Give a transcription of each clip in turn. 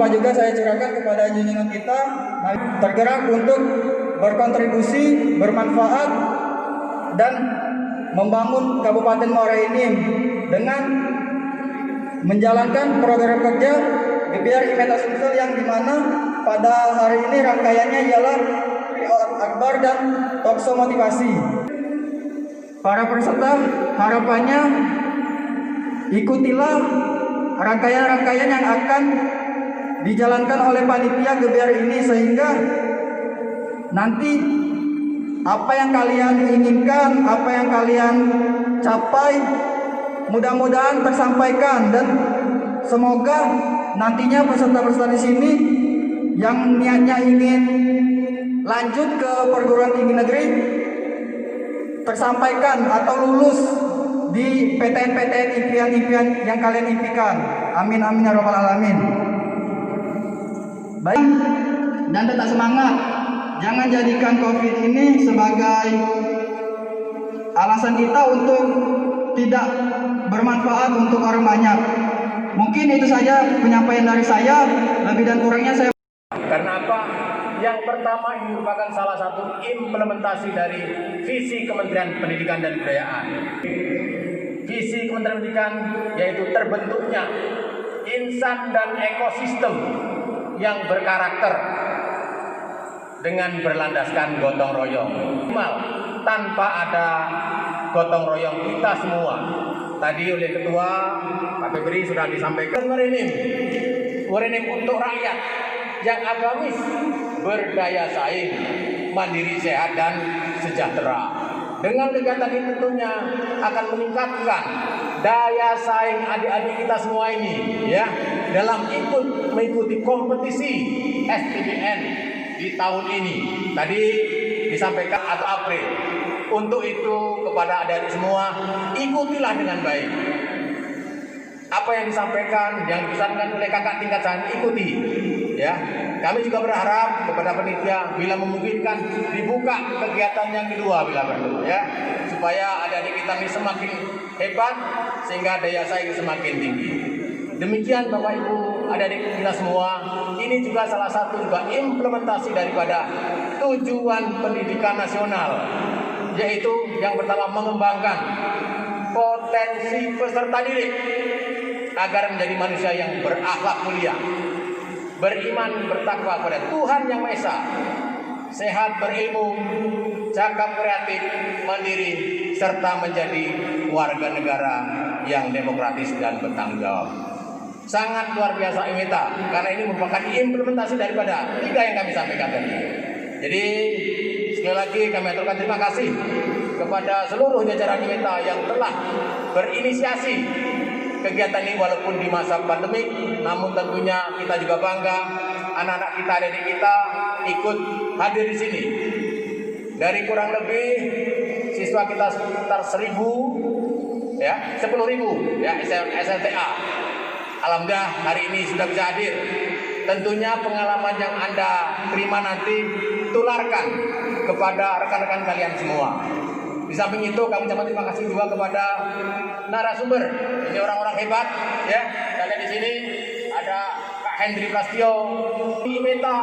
sama juga saya curahkan kepada junjungan kita, tergerak untuk berkontribusi, bermanfaat, dan membangun Kabupaten Muara Enim dengan menjalankan program kerja Gebiar IMETA Sumsel yang dimana pada hari ini rangkaiannya ialah Akbar dan Talkshow motivasi. Para peserta harapannya ikutilah rangkaian-rangkaian yang akan dijalankan oleh panitia Gebiar ini sehingga nanti apa yang kalian inginkan, apa yang kalian capai mudah-mudahan tersampaikan, dan semoga nantinya peserta-peserta di sini yang niatnya ingin lanjut ke perguruan tinggi negeri tersampaikan atau lulus di PTN-PTN impian-impian yang kalian impikan. Amin amin ya rabbal alamin. Baik, dan tetap semangat. Jangan jadikan COVID ini sebagai alasan kita untuk tidak bermanfaat untuk orang banyak. Mungkin itu saja penyampaian dari saya. Lebih dan kurangnya saya. Karena apa? Yang pertama ini merupakan salah satu implementasi dari visi Kementerian Pendidikan dan Kebudayaan. Visi Kementerian Pendidikan yaitu terbentuknya insan dan ekosistem yang berkarakter dengan berlandaskan gotong royong. Tanpa ada gotong royong kita semua. Tadi oleh Ketua Pak Febri sudah disampaikan Muara Enim untuk rakyat yang agamis, berdaya saing, mandiri, sehat, dan sejahtera. Dengan kegiatan ini tentunya akan meningkatkan daya saing adik-adik kita semua ini, ya, dalam mengikuti kompetisi STBN di tahun ini. Tadi disampaikan atau April. Untuk itu kepada adik-adik semua, ikutilah dengan baik. Apa yang disampaikan, yang dipesankan oleh kakak tingkat saya, ikuti. Ya, kami juga berharap kepada panitia bila memungkinkan dibuka kegiatan yang kedua bila perlu, ya, supaya adik-adik kita ini semakin hebat sehingga daya saing semakin tinggi. Demikian Bapak Ibu, adik-adik kita semua, ini juga salah satu juga implementasi daripada tujuan pendidikan nasional, yaitu yang pertama mengembangkan potensi peserta didik agar menjadi manusia yang berakhlak mulia, beriman, bertakwa kepada Tuhan Yang Maha Esa, sehat berilmu, cakap kreatif, mandiri, serta menjadi warga negara yang demokratis dan bertanggung jawab. Sangat luar biasa IMETA, karena ini merupakan implementasi daripada 3 yang kami sampaikan tadi. Jadi sekali lagi kami aturkan terima kasih kepada seluruh jajaran IMETA yang telah berinisiasi kegiatan ini walaupun di masa pandemik, namun tentunya kita juga bangga anak-anak kita, adik kita ikut hadir di sini. Dari kurang lebih siswa kita sekitar 10.000, ya, 10.000 ya SLTA. Alhamdulillah hari ini sudah bisa hadir. Tentunya pengalaman yang Anda terima nanti tularkan kepada rekan-rekan kalian semua. Di samping itu kami ucapkan terima kasih juga kepada narasumber. Ini orang-orang hebat, ya. Kalian di sini ada Kak Hendri Prastio, IMETA,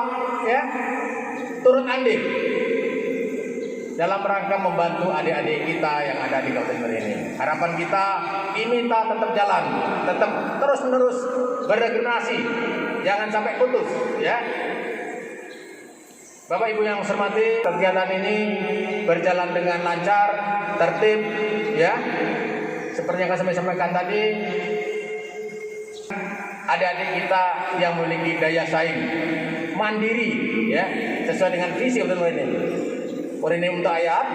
ya, turut andil dalam rangka membantu adik-adik kita yang ada di Kabupaten ini. Harapan kita IMETA tetap jalan, tetap terus-menerus berregenerasi, jangan sampai putus, ya. Bapak Ibu yang saya hormati, kegiatan ini berjalan dengan lancar, tertib, ya. Seperti yang saya sampaikan tadi, adik-adik kita yang memiliki daya saing, mandiri, ya, sesuai dengan visi Muara Enim. Muara Enim untuk ayat.